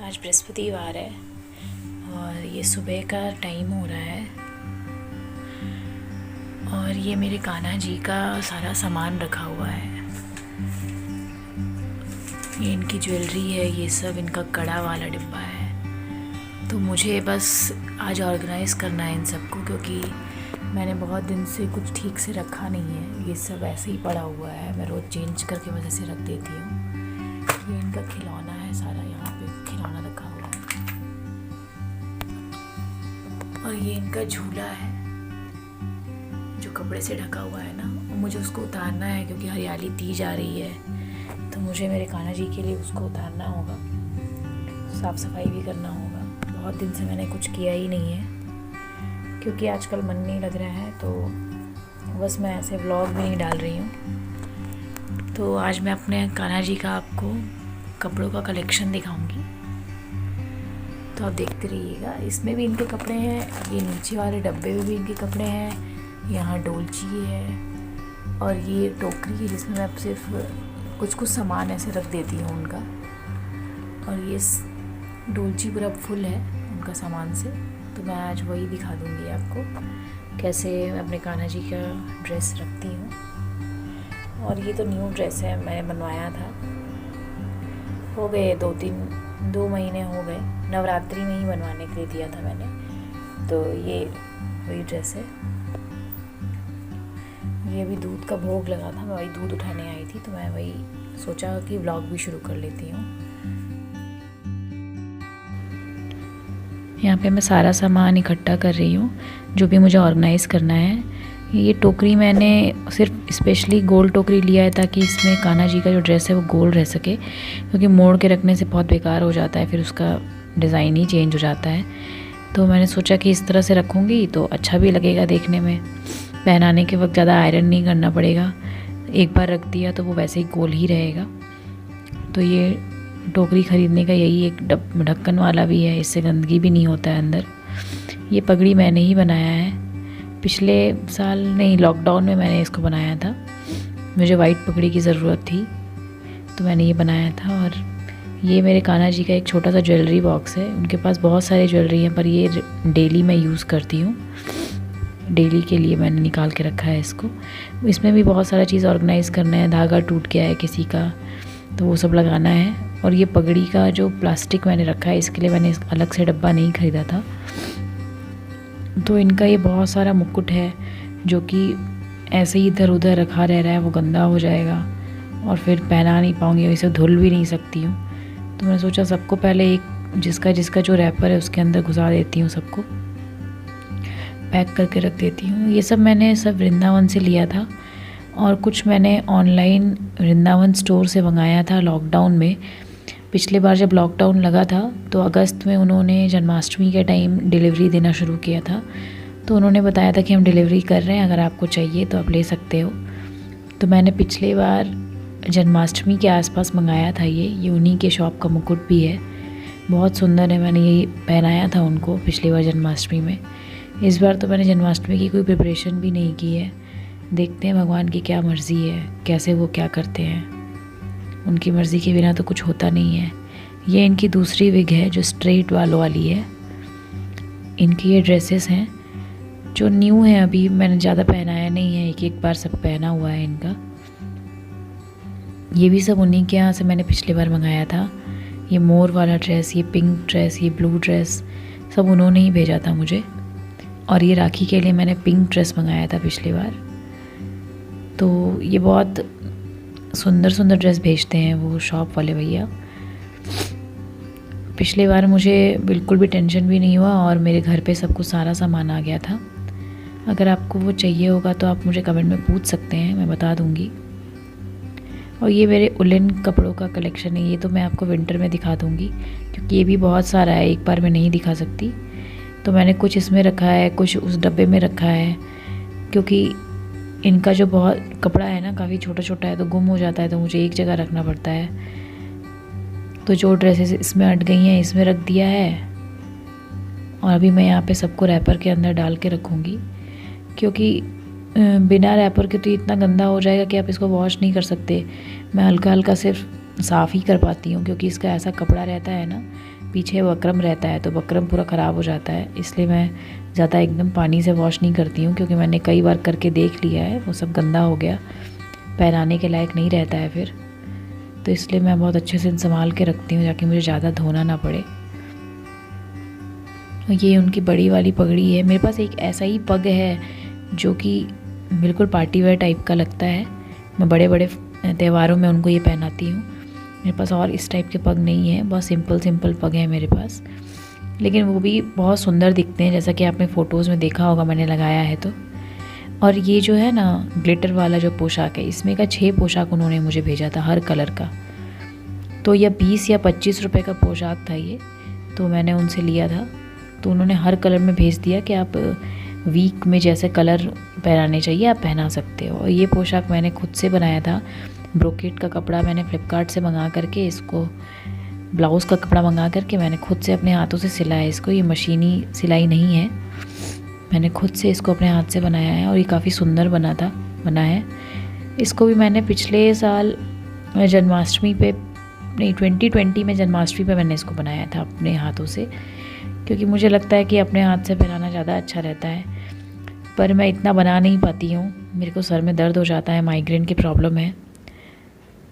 आज बृहस्पतिवार है और ये सुबह का टाइम हो रहा है और ये मेरे कान्हा जी का सारा सामान रखा हुआ है। ये इनकी ज्वेलरी है, ये सब इनका कड़ा वाला डिब्बा है। तो मुझे बस आज ऑर्गेनाइज़ करना है इन सबको, क्योंकि मैंने बहुत दिन से कुछ ठीक से रखा नहीं है। ये सब ऐसे ही पड़ा हुआ है, मैं रोज़ चेंज करके बस ऐसे रख देती हूँ। ये इनका खिलौना है, सारा यहाँ पे खिलौना रखा हुआ है। और ये इनका झूला है जो कपड़े से ढका हुआ है ना, और मुझे उसको उतारना है क्योंकि हरियाली दी जा रही है। तो मुझे मेरे कान्हा जी के लिए उसको उतारना होगा, साफ़ सफाई भी करना होगा। बहुत दिन से मैंने कुछ किया ही नहीं है क्योंकि आजकल मन नहीं लग रहा है, तो बस मैं ऐसे व्लॉग भी नहीं डाल रही हूँ। तो आज मैं अपने कान्हा जी का आपको कपड़ों का कलेक्शन दिखाऊंगी, तो आप देखते रहिएगा। इसमें भी इनके कपड़े हैं, ये नीचे वाले डब्बे में भी इनके कपड़े हैं, यहाँ डोलची है और ये टोकरी है जिसमें मैं सिर्फ कुछ कुछ सामान ऐसे रख देती हूँ उनका। और ये डोलची पूरा फुल है उनका सामान से। तो मैं आज वही दिखा दूँगी आपको कैसे मैं अपने कान्हा जी का ड्रेस रखती हूँ। और ये तो न्यू ड्रेस है, मैंने बनवाया था, हो गए 2 महीने हो गए, नवरात्रि में ही बनवाने के लिए दिया था मैंने। तो ये वही ड्रेस है। ये भी दूध का भोग लगा था, मैं वही दूध उठाने आई थी, तो मैं वही सोचा कि व्लॉग भी शुरू कर लेती हूँ। यहाँ पे मैं सारा सामान इकट्ठा कर रही हूँ जो भी मुझे ऑर्गेनाइज़ करना है। ये टोकरी मैंने सिर्फ स्पेशली गोल टोकरी लिया है ताकि इसमें कान्हा जी का जो ड्रेस है वो गोल रह सके, क्योंकि मोड़ के रखने से बहुत बेकार हो जाता है, फिर उसका डिज़ाइन ही चेंज हो जाता है। तो मैंने सोचा कि इस तरह से रखूँगी तो अच्छा भी लगेगा देखने में, पहनाने के वक्त ज़्यादा आयरन नहीं करना पड़ेगा, एक बार रख दिया तो वो वैसे ही गोल ही रहेगा। तो ये टोकरी ख़रीदने का यही एक ढक्कन वाला भी है, इससे गंदगी भी नहीं होता है अंदर। ये पगड़ी मैंने ही बनाया है, पिछले साल नहीं, लॉकडाउन में मैंने इसको बनाया था। मुझे वाइट पगड़ी की ज़रूरत थी तो मैंने ये बनाया था। और ये मेरे कान्हा जी का एक छोटा सा ज्वेलरी बॉक्स है। उनके पास बहुत सारी ज्वेलरी हैं पर ये डेली मैं यूज़ करती हूँ, डेली के लिए मैंने निकाल के रखा है इसको। इसमें भी बहुत सारा चीज़ ऑर्गेनाइज़ करना है, धागा टूट गया है किसी का तो वो सब लगाना है। और ये पगड़ी का जो प्लास्टिक मैंने रखा है, इसके लिए मैंने अलग से डब्बा नहीं ख़रीदा था। तो इनका ये बहुत सारा मुकुट है जो कि ऐसे ही इधर उधर रखा रह रहा है, वो गंदा हो जाएगा और फिर पहना नहीं पाऊँगी, इसे धुल भी नहीं सकती हूँ। तो मैंने सोचा सबको पहले एक जिसका जो रैपर है उसके अंदर घुसा देती हूँ, सबको पैक करके रख देती हूँ। ये सब मैंने वृंदावन से लिया था और कुछ मैंने ऑनलाइन वृंदावन स्टोर से मंगाया था लॉकडाउन में। पिछले बार जब लॉकडाउन लगा था तो अगस्त में उन्होंने जन्माष्टमी के टाइम डिलीवरी देना शुरू किया था। तो उन्होंने बताया था कि हम डिलीवरी कर रहे हैं, अगर आपको चाहिए तो आप ले सकते हो। तो मैंने पिछले बार जन्माष्टमी के आसपास मंगाया था। ये उन्हीं के शॉप का मुकुट भी है, बहुत सुंदर है। मैंने ये पहनाया था उनको पिछली बार जन्माष्टमी में। इस बार तो मैंने जन्माष्टमी की कोई प्रिपरेशन भी नहीं की है, देखते हैं भगवान की क्या मर्ज़ी है, कैसे वो क्या करते हैं। उनकी मर्ज़ी के बिना तो कुछ होता नहीं है। ये इनकी दूसरी विग है जो स्ट्रेट वालों वाली है। इनकी ये ड्रेसेस हैं जो न्यू है, अभी मैंने ज़्यादा पहनाया नहीं है, एक बार सब पहना हुआ है इनका। ये भी सब उन्हीं के यहाँ से मैंने पिछले बार मंगाया था। ये मोर वाला ड्रेस, ये पिंक ड्रेस, ये ब्लू ड्रेस सब उन्होंने ही भेजा था मुझे। और ये राखी के लिए मैंने पिंक ड्रेस मंगाया था पिछली बार। तो ये बहुत सुंदर सुंदर ड्रेस भेजते हैं वो शॉप वाले भैया। पिछली बार मुझे बिल्कुल भी टेंशन भी नहीं हुआ और मेरे घर पे सब कुछ सारा सामान आ गया था। अगर आपको वो चाहिए होगा तो आप मुझे कमेंट में पूछ सकते हैं, मैं बता दूंगी। और ये मेरे उलन कपड़ों का कलेक्शन है, ये तो मैं आपको विंटर में दिखा दूंगी क्योंकि ये भी बहुत सारा है, एक बार मैं नहीं दिखा सकती। तो मैंने कुछ इसमें रखा है, कुछ उस डब्बे में रखा है, क्योंकि इनका जो बहुत कपड़ा है ना काफ़ी छोटा छोटा है तो गुम हो जाता है, तो मुझे एक जगह रखना पड़ता है। तो जो ड्रेसेस इसमें अट गई हैं इसमें रख दिया है। और अभी मैं यहाँ पे सबको रैपर के अंदर डाल के रखूँगी, क्योंकि बिना रैपर के तो इतना गंदा हो जाएगा कि आप इसको वॉश नहीं कर सकते। मैं हल्का हल्का सिर्फ साफ़ ही कर पाती हूँ, क्योंकि इसका ऐसा कपड़ा रहता है ना पीछे वक्रम रहता है तो वक्रम पूरा ख़राब हो जाता है, इसलिए मैं ज़्यादा एकदम पानी से वॉश नहीं करती हूँ, क्योंकि मैंने कई बार करके देख लिया है, वो सब गंदा हो गया, पहनाने के लायक नहीं रहता है फिर। तो इसलिए मैं बहुत अच्छे से संभाल के रखती हूँ ताकि मुझे ज़्यादा धोना ना पड़े। ये उनकी बड़ी वाली पगड़ी है। मेरे पास एक ऐसा ही पग है जो कि बिल्कुल पार्टी वेयर टाइप का लगता है। मैं बड़े बड़े त्योहारों में उनको ये पहनाती हूँ। मेरे पास और इस टाइप के पग नहीं है, बहुत सिंपल पग है मेरे पास, लेकिन वो भी बहुत सुंदर दिखते हैं, जैसा कि आपने फ़ोटोज़ में देखा होगा मैंने लगाया है तो। और ये जो है ना ग्लिटर वाला जो पोशाक है, इसमें का 6 पोशाक उन्होंने मुझे भेजा था हर कलर का। तो यह 20 या 25 रुपए का पोशाक था ये, तो मैंने उनसे लिया था। तो उन्होंने हर कलर में भेज दिया कि आप वीक में जैसे कलर पहनाने चाहिए आप पहना सकते हो। और ये पोशाक मैंने खुद से बनाया था। ब्रोकेट का कपड़ा मैंने फ़्लिपकार्ट से मंगा करके, इसको ब्लाउज़ का कपड़ा मंगा करके मैंने खुद से अपने हाथों से सिला है इसको। ये मशीनी सिलाई नहीं है, मैंने खुद से इसको अपने हाथ से बनाया है और ये काफ़ी सुंदर बना है। इसको भी मैंने पिछले साल जन्माष्टमी पे, नहीं 2020 में जन्माष्टमी पे मैंने इसको बनाया था अपने हाथों से, क्योंकि मुझे लगता है कि अपने हाथ से पहनाना ज़्यादा अच्छा रहता है। पर मैं इतना बना नहीं पाती हूँ, मेरे को सर में दर्द हो जाता है, माइग्रेन की प्रॉब्लम है।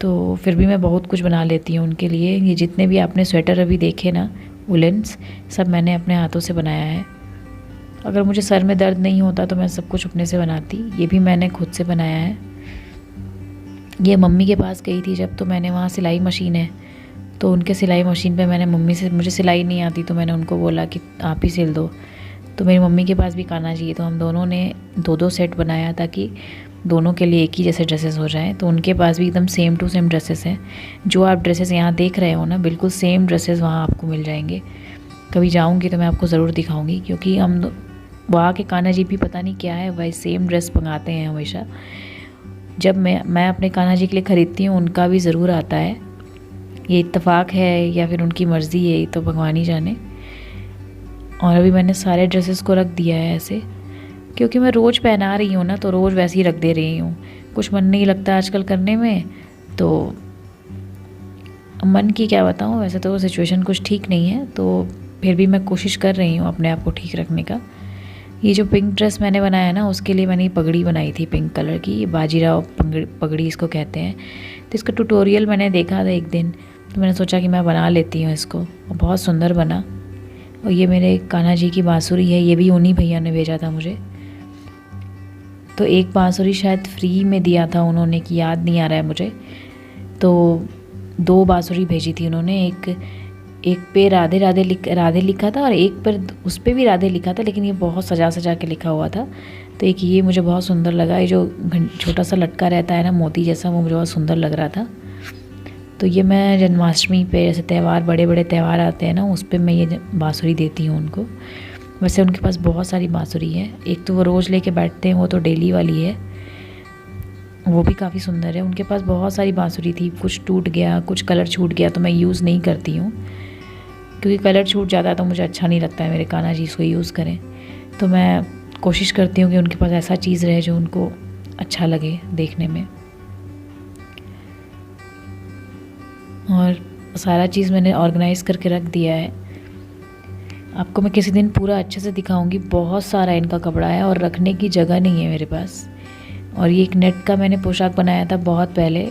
तो फिर भी मैं बहुत कुछ बना लेती हूँ उनके लिए। ये जितने भी आपने स्वेटर अभी देखे ना वुलेंस, सब मैंने अपने हाथों से बनाया है। अगर मुझे सर में दर्द नहीं होता तो मैं सब कुछ अपने से बनाती। ये भी मैंने खुद से बनाया है। ये मम्मी के पास गई थी जब, तो मैंने वहाँ सिलाई मशीन है, तो उनके सिलाई मशीन पे मैंने मम्मी से, मुझे सिलाई नहीं आती तो मैंने उनको बोला कि आप ही सिल दो। तो मेरी मम्मी के पास भी काना जी है, तो हम दोनों ने 2-2 सेट बनाया ताकि दोनों के लिए एक ही जैसे ड्रेसेस हो जाएं। तो उनके पास भी एकदम सेम टू सेम ड्रेसेस हैं। जो आप ड्रेसेस यहाँ देख रहे हो ना, बिल्कुल सेम ड्रेसेस वहाँ आपको मिल जाएंगे। कभी जाऊँगी तो मैं आपको ज़रूर दिखाऊँगी, क्योंकि हम वहाँ के कान्हा जी भी पता नहीं क्या है, वही सेम ड्रेस मंगाते हैं हमेशा। जब मैं अपने कान्हा जी के लिए ख़रीदती हूँ, उनका भी ज़रूर आता है। ये इत्तेफाक है या फिर उनकी मर्ज़ी है, तो भगवान ही जाने। और अभी मैंने सारे ड्रेसेस को रख दिया है ऐसे, क्योंकि मैं रोज़ पहना रही हूँ ना, तो रोज़ वैसे ही रख दे रही हूँ। कुछ मन नहीं लगता आजकल करने में, तो मन की क्या बताऊँ, वैसे तो सिचुएशन कुछ ठीक नहीं है, तो फिर भी मैं कोशिश कर रही हूँ अपने आप को ठीक रखने का। ये जो पिंक ड्रेस मैंने बनाया ना, उसके लिए मैंने पगड़ी बनाई थी पिंक कलर की। ये बाजीराव पगड़ी इसको कहते हैं। तो इसका ट्यूटोरियल मैंने देखा था एक दिन, तो मैंने सोचा कि मैं बना लेती हूँ इसको, और बहुत सुंदर बना। और ये मेरे कान्हा जी की बांसुरी है, ये भी उन्हीं भैया ने भेजा था मुझे। तो एक बांसुरी शायद फ्री में दिया था उन्होंने, कि याद नहीं आ रहा है मुझे। तो 2 बांसुरी भेजी थी उन्होंने, एक पे राधे लिखा था, और एक पर उस पर भी राधे लिखा था, लेकिन ये बहुत सजा के लिखा हुआ था। तो एक ये मुझे बहुत सुंदर लगा, ये जो छोटा सा लटका रहता है ना मोती जैसा, वो मुझे बहुत सुंदर लग रहा था। तो ये मैं जन्माष्टमी पे, जैसे त्यौहार, बड़े बड़े त्यौहार आते हैं ना, उस पर मैं ये बांसुरी देती हूँ उनको। वैसे उनके पास बहुत सारी बांसुरी है। एक तो वो रोज़ लेके बैठते हैं, वो तो डेली वाली है, वो भी काफ़ी सुंदर है। उनके पास बहुत सारी बांसुरी थी, कुछ टूट गया, कुछ कलर छूट गया, तो मैं यूज़ नहीं करती हूँ, क्योंकि कलर छूट जाता है तो मुझे अच्छा नहीं लगता है मेरे कान्हा जी इसको यूज़ करें। तो मैं कोशिश करती हूँ कि उनके पास ऐसा चीज़ रहे जो उनको अच्छा लगे देखने में। और सारा चीज़ मैंने ऑर्गेनाइज़ करके रख दिया है। आपको मैं किसी दिन पूरा अच्छे से दिखाऊंगी। बहुत सारा इनका कपड़ा है और रखने की जगह नहीं है मेरे पास। और ये एक नेट का मैंने पोशाक बनाया था बहुत पहले,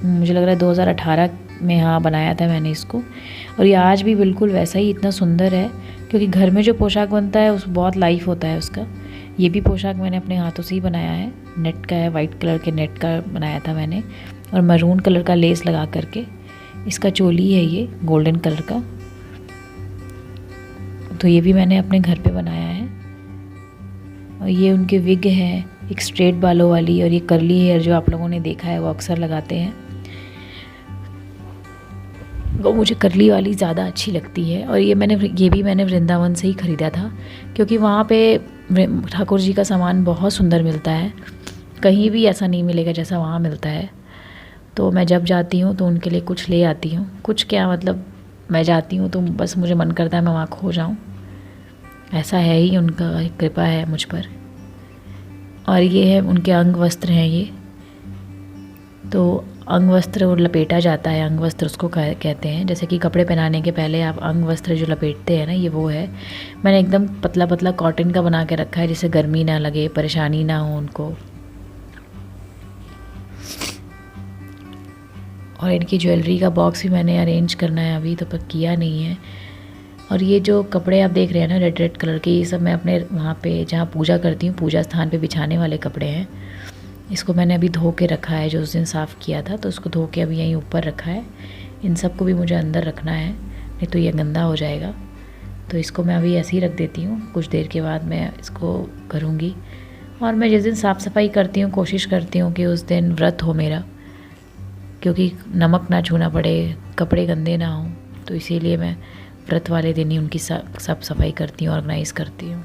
मुझे लग रहा है 2018 में, हाँ बनाया था मैंने इसको। और ये आज भी बिल्कुल वैसा ही इतना सुंदर है, क्योंकि घर में जो पोशाक बनता है उस बहुत लाइफ होता है उसका। ये भी पोशाक मैंने अपने हाथों से ही बनाया है, नेट का है, वाइट कलर के नेट का बनाया था मैंने, और मैरून कलर का लेस लगा करके। इसका चोली है ये गोल्डन कलर का। तो ये भी मैंने अपने घर पे बनाया है। और ये उनके विग है, एक स्ट्रेट बालों वाली, और ये कर्ली हेयर जो आप लोगों ने देखा है वो अक्सर लगाते हैं, वो मुझे कर्ली वाली ज़्यादा अच्छी लगती है। और ये भी मैंने वृंदावन से ही ख़रीदा था, क्योंकि वहाँ पे ठाकुर जी का सामान बहुत सुंदर मिलता है, कहीं भी ऐसा नहीं मिलेगा जैसा वहाँ मिलता है। तो मैं जब जाती हूँ तो उनके लिए कुछ ले आती हूँ। कुछ क्या मतलब, मैं जाती हूँ तो बस मुझे मन करता है मैं वहाँ खो जाऊँ, ऐसा है ही, उनका कृपा है मुझ पर। और ये है उनके अंग वस्त्र हैं ये। तो अंग वस्त्र लपेटा जाता है, अंग वस्त्र उसको कहते हैं। जैसे कि कपड़े पहनाने के पहले आप अंग वस्त्र जो लपेटते हैं ना, ये वो है। मैंने एकदम पतला पतला कॉटन का बना के रखा है, जिससे गर्मी ना लगे, परेशानी ना हो उनको। और इनकी ज्वेलरी का बॉक्स भी मैंने अरेंज करना है, अभी तो पर किया नहीं है। और ये जो कपड़े आप देख रहे हैं ना रेड रेड कलर के, ये सब मैं अपने वहाँ पे जहाँ पूजा करती हूँ, पूजा स्थान पे बिछाने वाले कपड़े हैं। इसको मैंने अभी धो के रखा है, जो उस दिन साफ़ किया था, तो उसको धो के अभी यहीं ऊपर रखा है। इन सब को भी मुझे अंदर रखना है, नहीं तो ये गंदा हो जाएगा। तो इसको मैं अभी ऐसे ही रख देती हूँ, कुछ देर के बाद मैं इसको करूँगी। और मैं जिस दिन साफ़ सफाई करती हूँ, कोशिश करती हूँ कि उस दिन व्रत हो मेरा, क्योंकि नमक ना छूना पड़े, कपड़े गंदे ना हों, तो इसीलिए मैं व्रत वाले दिन ही उनकी सब सफाई करती हूँ, ऑर्गेनाइज़ करती हूँ।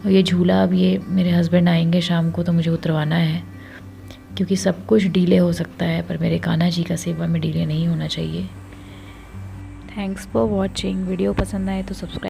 और ये झूला अब ये मेरे हस्बैंड आएंगे शाम को, तो मुझे उतरवाना है, क्योंकि सब कुछ डिले हो सकता है, पर मेरे कान्हा जी का सेवा में डिले नहीं होना चाहिए। Thanks for watching. वीडियो पसंद आए तो सब्सक्राइब